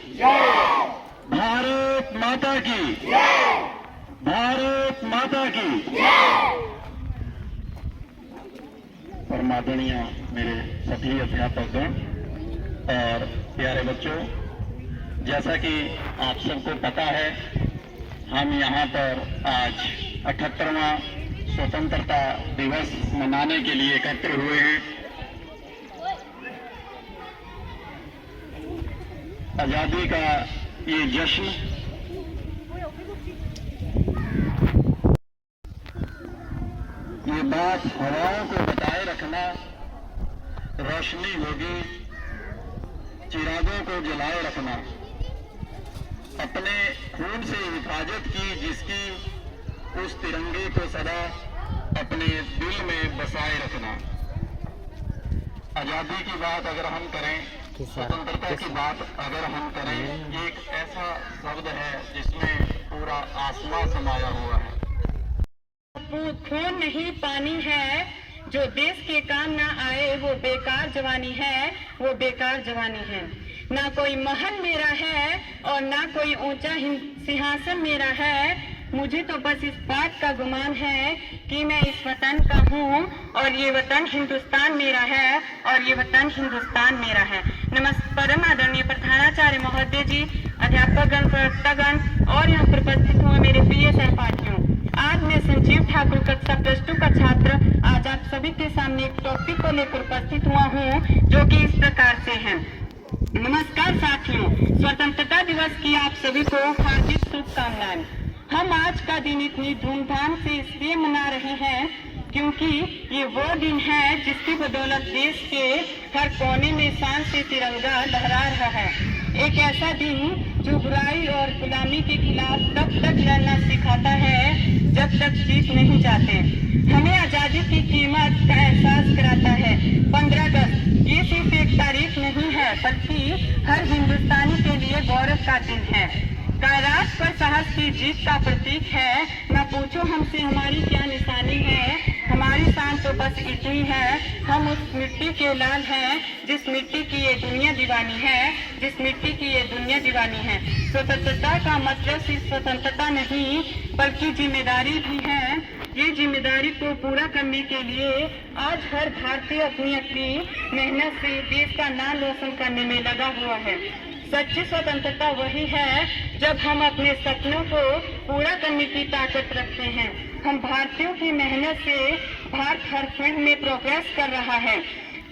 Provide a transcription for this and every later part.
भारत माता की, भारत माता की। और माननीय मेरे सभी अध्यापकगण और प्यारे बच्चों, जैसा कि आप सबको पता है, हम यहाँ पर आज 78वां स्वतंत्रता दिवस मनाने के लिए एकत्र हुए हैं। आजादी का ये जश्न ये बात हवाओं को बताए रखना, रोशनी होगी चिरागों को जलाए रखना, अपने खून से हिफाजत की जिसकी, उस तिरंगे को सदा अपने दिल में बसाए रखना। आजादी की बात अगर हम करें, स्वतंत्रता की बात अगर हम करें, एक ऐसा शब्द है जिसमें पूरा आसमां समाया हुआ है। खून नहीं पानी है, जो देश के काम ना आए वो बेकार जवानी है, वो बेकार जवानी है। ना कोई महल मेरा है और ना कोई ऊंचा सिंहासन मेरा है, मुझे तो बस इस बात का गुमान है कि मैं इस वतन का हूँ और ये वतन हिंदुस्तान मेरा है, और ये वतन हिंदुस्तान मेरा है। नमस्कार। परम आदरणीय प्रधानाचार्य महोदय जी, अध्यापकगण, प्रवक्तागण और यहाँ पर उपस्थित हुए मेरे प्रिय सहपाठियों, आज मैं संजीव ठाकुर कक्षा +2 का छात्र आज आप सभी के सामने एक टॉपिक को लेकर उपस्थित हुआ हूँ, जो कि इस प्रकार से है। नमस्कार साथियों, स्वतंत्रता दिवस की आप सभी को हार्दिक शुभकामनाएं। हम आज का दिन इतनी धूमधाम से इसलिए मना रहे हैं क्योंकि ये वो दिन है जिसकी बदौलत देश के हर कोने में शान से तिरंगा लहरा रहा है। एक ऐसा दिन जो बुराई और गुलामी के खिलाफ तब तक लड़ना सिखाता है जब तक जीत नहीं जाते। हमें आजादी की कीमत का एहसास कराता है। 15 अगस्त ये सिर्फ एक तारीख नहीं है, बल्कि हर हिंदुस्तानी के लिए गौरव का दिन है। कायरात पर साहस की जीत का प्रतीक है। न पूछो हमसे हमारी क्या निशानी है, हमारी शान तो बस इतनी है, हम उस मिट्टी के लाल हैं जिस मिट्टी की ये दुनिया दीवानी है, जिस मिट्टी की ये दुनिया दीवानी है। स्वतंत्रता का मतलब सिर्फ स्वतंत्रता नहीं बल्कि जिम्मेदारी भी है। ये जिम्मेदारी को पूरा करने के लिए आज हर भारतीय अपनी अपनी मेहनत से देश का नाम रोशन करने में लगा हुआ है। सच्ची स्वतंत्रता वही है जब हम अपने सपनों को पूरा करने की ताकत रखते हैं। हम भारतीयों की मेहनत से भारत हर फील्ड में प्रोग्रेस कर रहा है,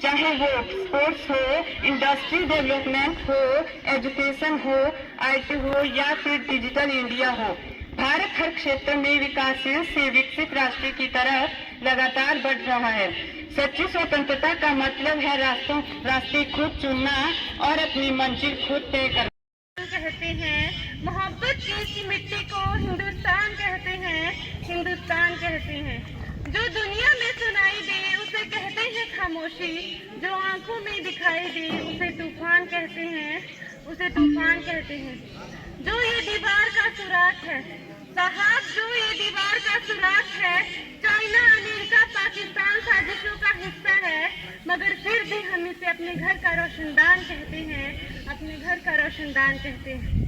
चाहे वो स्पोर्ट्स हो, इंडस्ट्री डेवलपमेंट हो, एजुकेशन हो, IT हो या फिर डिजिटल इंडिया हो। भारत हर क्षेत्र में विकासशील से विकसित राष्ट्र की तरफ लगातार बढ़ रहा है। सच्ची स्वतंत्रता का मतलब है रास्ते खुद चुनना और अपनी मंजिल खुद तय करना। कहते हैं मोहब्बत की इस मिट्टी को हिंदुस्तान कहते हैं, हिंदुस्तान कहते हैं। जो दुनिया में सुनाई दे उसे कहते हैं खामोशी, जो आंखों में दिखाई दे उसे तूफान कहते हैं, उसे तूफान कहते हैं। जो ये दीवार का सुराख है साहब, जो ये दीवार का सुराख है, चाइना, अमेरिका, पाकिस्तान साजिशों का हिस्सा है, मगर फिर भी हम इसे अपने घर का रोशनदान कहते हैं, अपने घर का रोशनदान कहते हैं।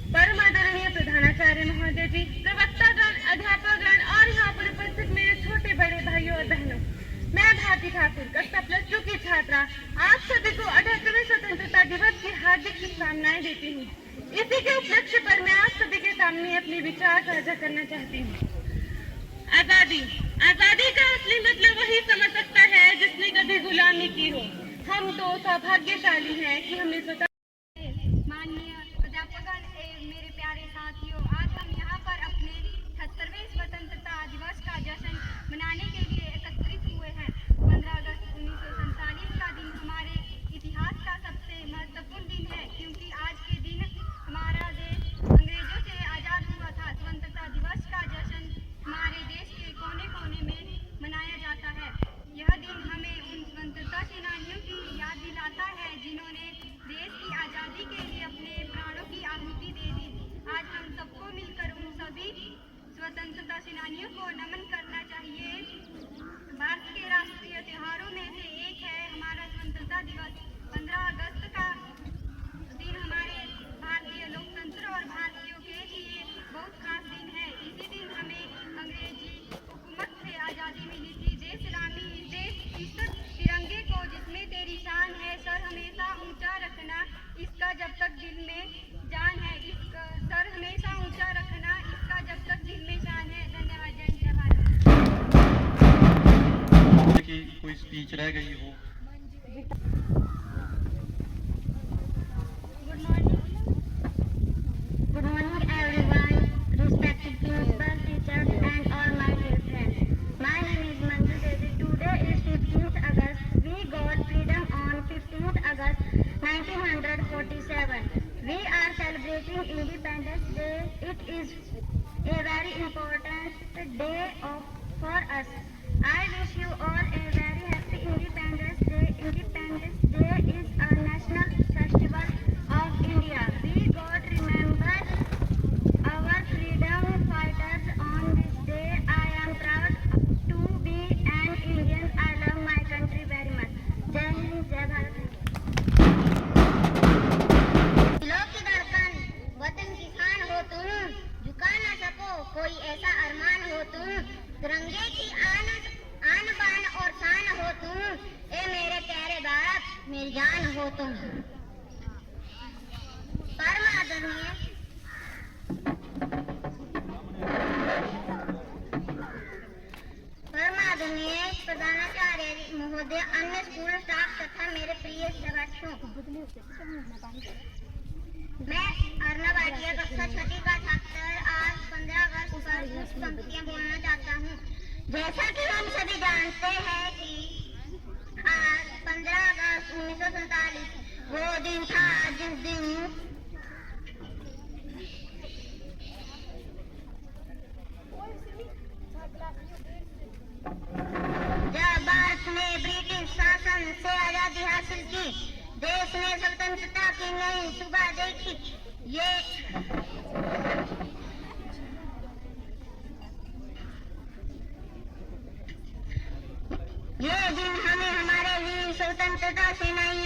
परम आदरणीय प्रधानाचार्य महोदय जी, प्रवक्तागण, अध्यापकगण और यहाँ पर उपस्थित मेरे छोटे बड़े भाइयों और बहनों, मैं भारती ठाकुर कक्षा +2 की छात्रा आप सभी को 78वें स्वतंत्रता दिवस की हार्दिक शुभकामनाएं देती हूँ। इसी के उपलक्ष्य पर मैं आप सभी के सामने अपने विचार साझा करना चाहती हूँ। आजादी, आजादी का असली मतलब वही समझ सकता है जिसने कभी गुलामी की हो। हम तो सौभाग्यशाली हैं कि हमें माननीय अध्यापकगण, मेरे प्यारे साथियों, आज हम यहाँ पर अपने 78वें स्वतंत्रता दिवस का जश्न मनाने के लिए एकत्रित हुए हैं। 15 अगस्त 1947 का दिन हमारे इतिहास का सबसे महत्वपूर्ण दिन है, क्योंकि आज के दिन हमारा देश अंग्रेजों से आज़ाद हुआ था। स्वतंत्रता दिवस का जश्न हमारे देश के कोने कोने में मनाया जाता है। यह दिन हमें उन स्वतंत्रता सेनानियों की याद दिलाता है जिन्होंने देश की आज़ादी के लिए अपने प्राणों की आहुति दे दी। आज हम सबको मिलकर उन सभी स्वतंत्रता सेनानियों को नमन करना चाहिए। भारत के राष्ट्रीय त्योहारों में से एक है हमारा स्वतंत्रता दिवस। 15 अगस्त का दिन हमारे जब तक दिल में जान है, इसका सर हमेशा ऊंचा रखना, इसका जब तक दिल में जान है। धन्यवाद। जय हिंद, जय भारत। कि कोई स्पीच रह गई हो। Good morning everyone, respected principal, teachers and all my dear friends. My name is Manju Devi. Today is 15th August. We got freedom on 15th August 1947. We are celebrating Independence Day. It is a very important day for us. I wish you all a very happy Independence Day. Independence Day is a national festival of India. We got remember our freedom fighters on this day. I am proud to be an Indian. I love my country very much. Jai Hind, Jai Bharat. दिलों की धड़कन, वतन किसान हो तुम, झुका न सको कोई ऐसा अरमान हो तुम, तिरंगे की आन बान और शान हो तुम, ए मेरे प्यारे भारत मेरी जान हो तुम। परम आदरणीय प्रधानाचार्य महोदय, अन्य स्कूल स्टाफ तथा मेरे प्रिय सहपाठियों, मैं अर्नब भाटिया कक्षा 6ठी का छात्र आज 15 अगस्त पर कुछ पंक्तियां बोलना चाहता हूँ। जैसा कि हम सभी जानते हैं कि आज 15 अगस्त 1947 वो दिन था जिस दिन जब भारत ने ब्रिटिश शासन से आजादी हासिल की, देश ने स्वतंत्रता की नई सुबह देखी। ये दिन हमें हमारे वीर स्वतंत्रता सेनानियों